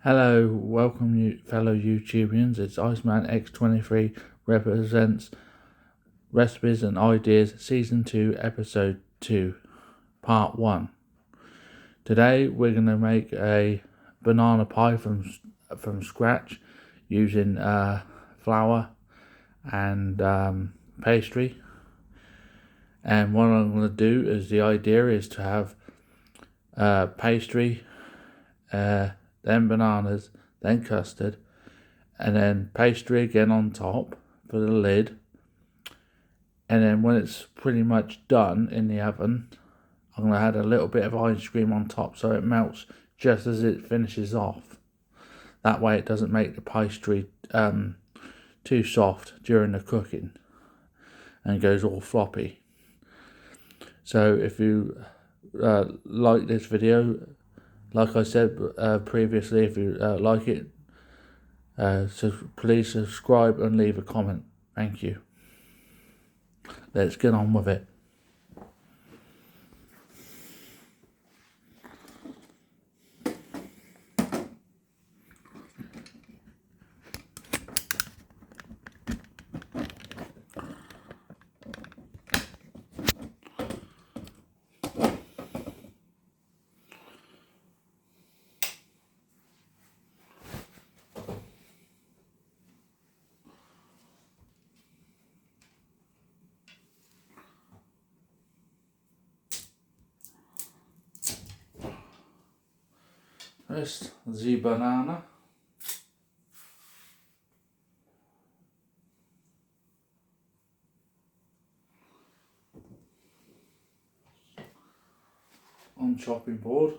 Hello, welcome you fellow YouTubians. It's Iceman X23 represents Recipes and Ideas Season 2 Episode 2 Part 1. Today we're going to make a banana pie from scratch using flour and pastry. And what I'm going to do is the idea is to have pastry, then bananas, then custard, and then pastry again on top for the lid. And then when it's pretty much done in the oven, I'm going to add a little bit of ice cream on top so it melts just as it finishes off. That way it doesn't make the pastry too soft during the cooking and goes all floppy. So if you like this video, like I said previously, if you like it, so please subscribe and leave a comment. Thank you. Let's get on with it. First, the banana. On chopping board.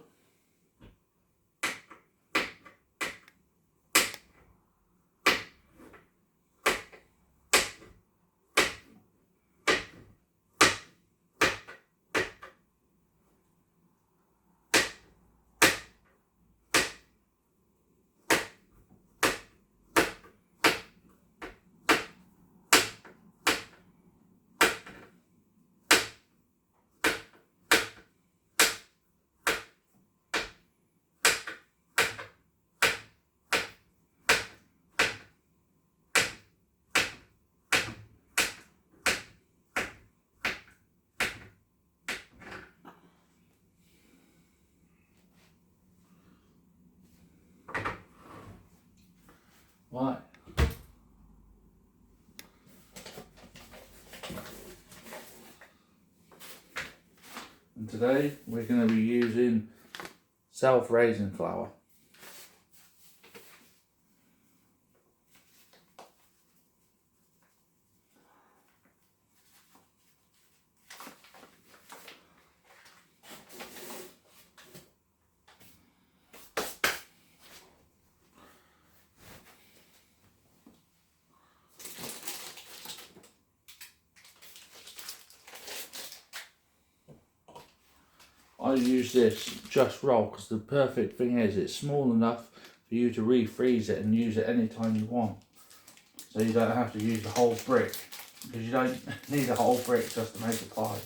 Right. And today we're going to be using self-raising flour. I use this Just Roll because the perfect thing is it's small enough for you to refreeze it and use it anytime you want. So you don't have to use the whole brick, because you don't need a whole brick just to make a pie.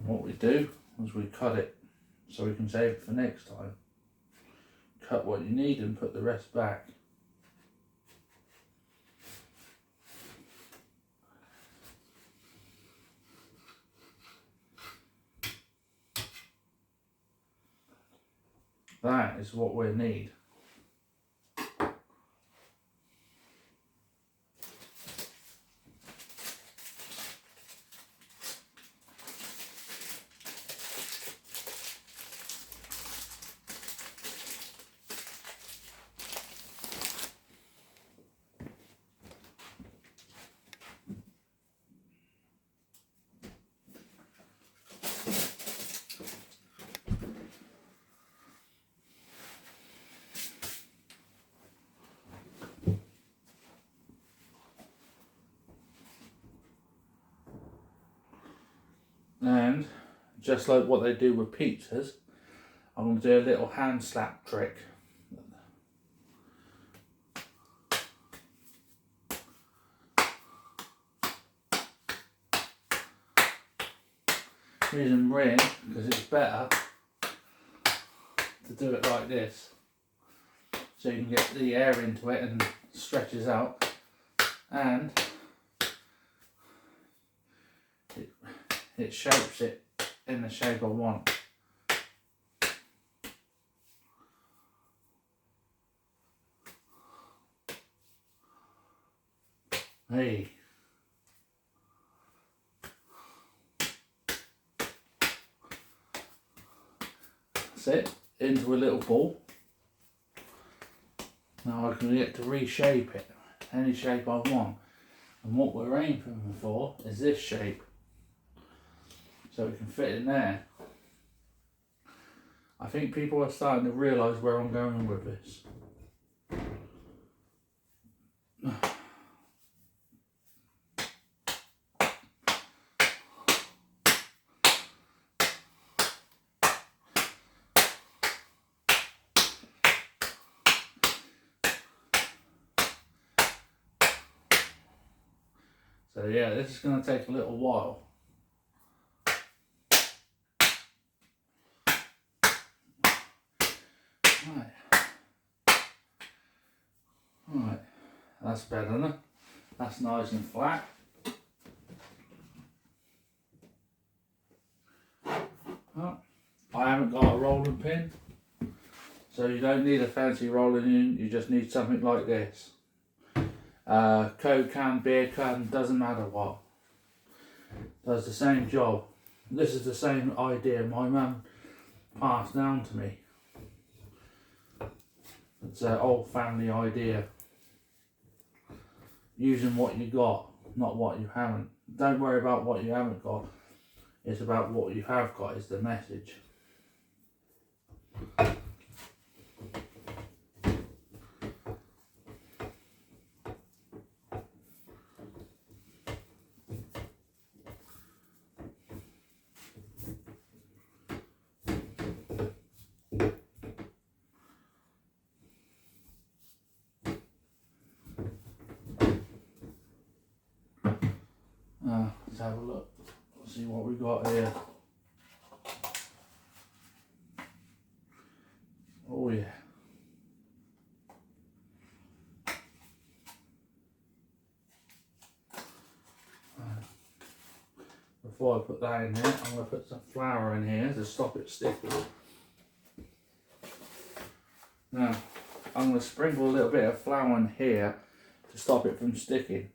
What we do is we cut it so we can save it for next time. Cut what you need and put the rest back. That is what we need. And just like what they do with pizzas, I'm going to do a little hand slap trick. Using ring because it's better to do it like this, so you can get the air into it and stretches out, and it shapes it in the shape I want. Hey. That's it, into a little ball. Now I can get to reshape it any shape I want. And what we're aiming for is this shape. So we can fit in there. I think people are starting to realise where I'm going with this. So yeah, this is going to take a little while. Right, that's better than it. That's nice and flat. Oh, I haven't got a rolling pin, so you don't need a fancy rolling in, you just need something like this. Coke can, beer can, doesn't matter what. Does the same job. This is the same idea my mum passed down to me. It's an old family idea. Using what you got, not what you haven't. Don't worry about what you haven't got. It's about what you have got is the message. Let's have a look. Let's see what we got here. Oh yeah. Before I put that in there, I'm going to put some flour in here to stop it sticking. Now, I'm going to sprinkle a little bit of flour in here to stop it from sticking.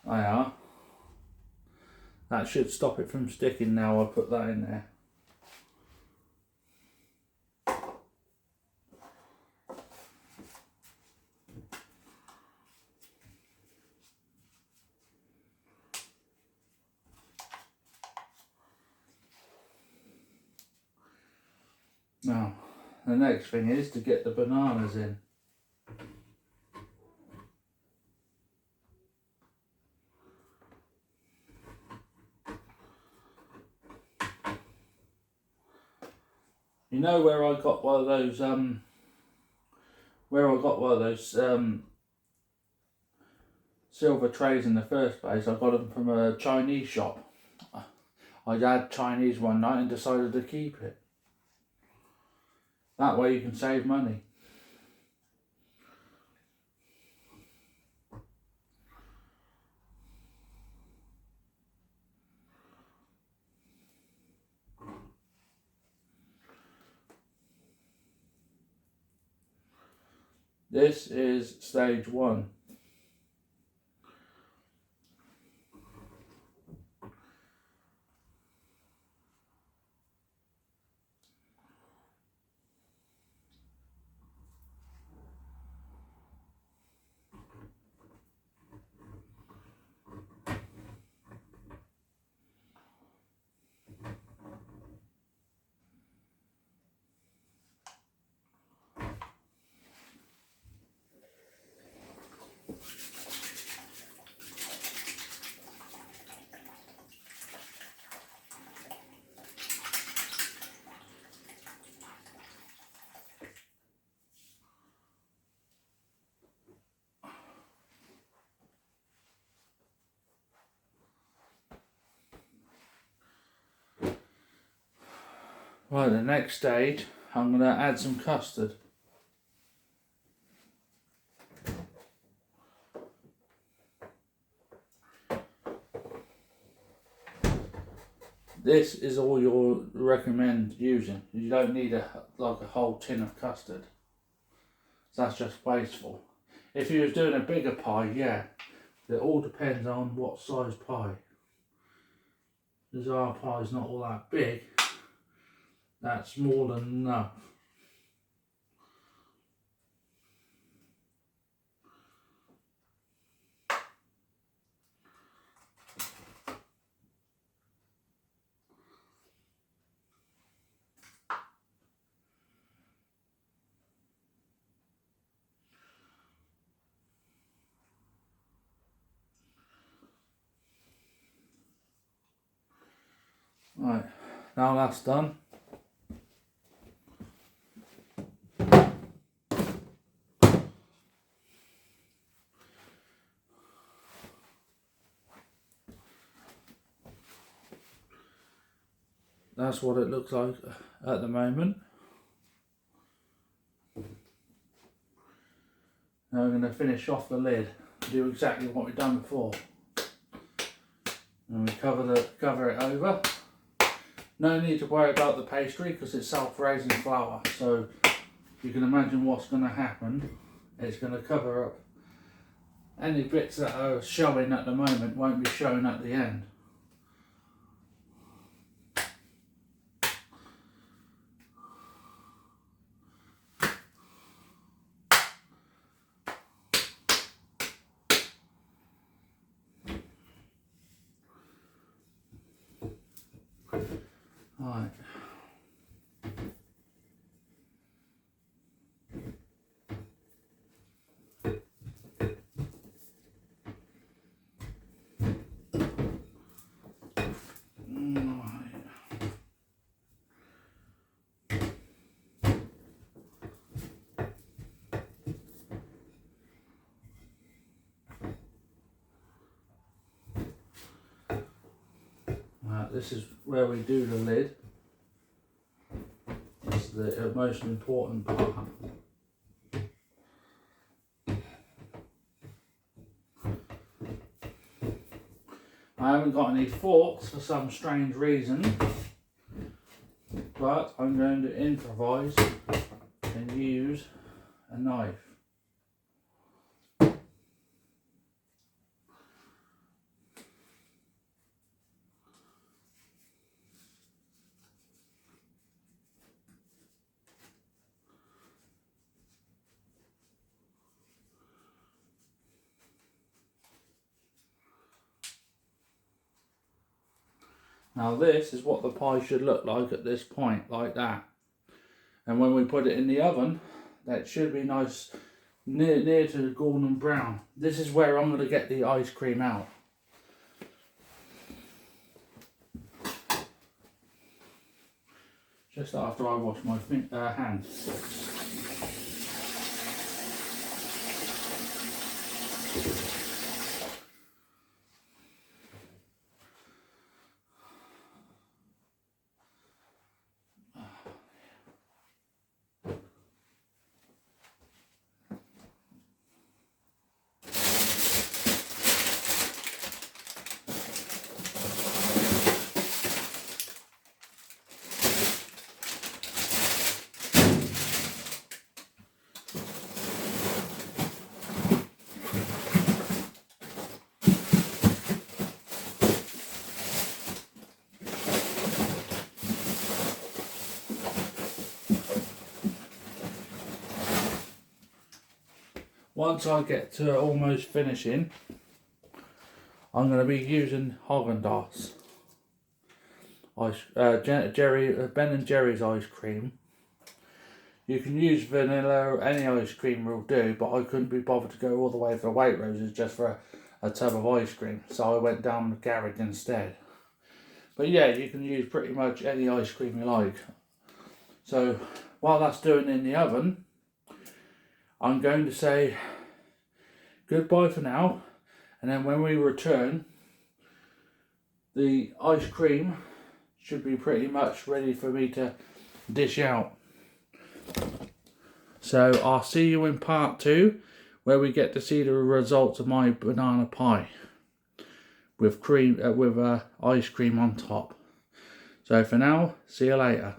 There are. That should stop it from sticking now I put that in there. Now, the next thing is to get the bananas in. You know where I got one of those silver trays in the first place? I got them from a Chinese shop. I had Chinese one night and decided to keep it. That way you can save money. This is stage 1. Right, the next stage, I'm going to add some custard. This is all you'll recommend using. You don't need a whole tin of custard. So that's just wasteful. If you was doing a bigger pie, yeah, it all depends on what size pie. Because our pie's not all that big, that's more than enough. Right, now that's done. That's what it looks like at the moment. Now we're going to finish off the lid, do exactly what we've done before. And we cover it over. No need to worry about the pastry because it's self-raising flour, so you can imagine what's going to happen. It's going to cover up any bits that are showing at the moment, won't be showing at the end. Right. This is where we do the lid. It's the most important part. I haven't got any forks for some strange reason, but I'm going to improvise and use a knife. Now this is what the pie should look like at this point, like that. And when we put it in the oven, that should be nice, near to golden brown. This is where I'm going to get the ice cream out. Just after I wash my hands. Once I get to almost finishing, I'm going to be using Haagen-Dazs Ben and Jerry's ice cream. You can use vanilla or any ice cream will do, but I couldn't be bothered to go all the way for White Roses just for a tub of ice cream, so I went down the Garrick instead. But yeah, you can use pretty much any ice cream you like. So while that's doing in the oven, I'm going to say goodbye for now, and then when we return, the ice cream should be pretty much ready for me to dish out. So I'll see you in part 2, where we get to see the results of my banana pie with cream, with ice cream on top. So for now, see you later.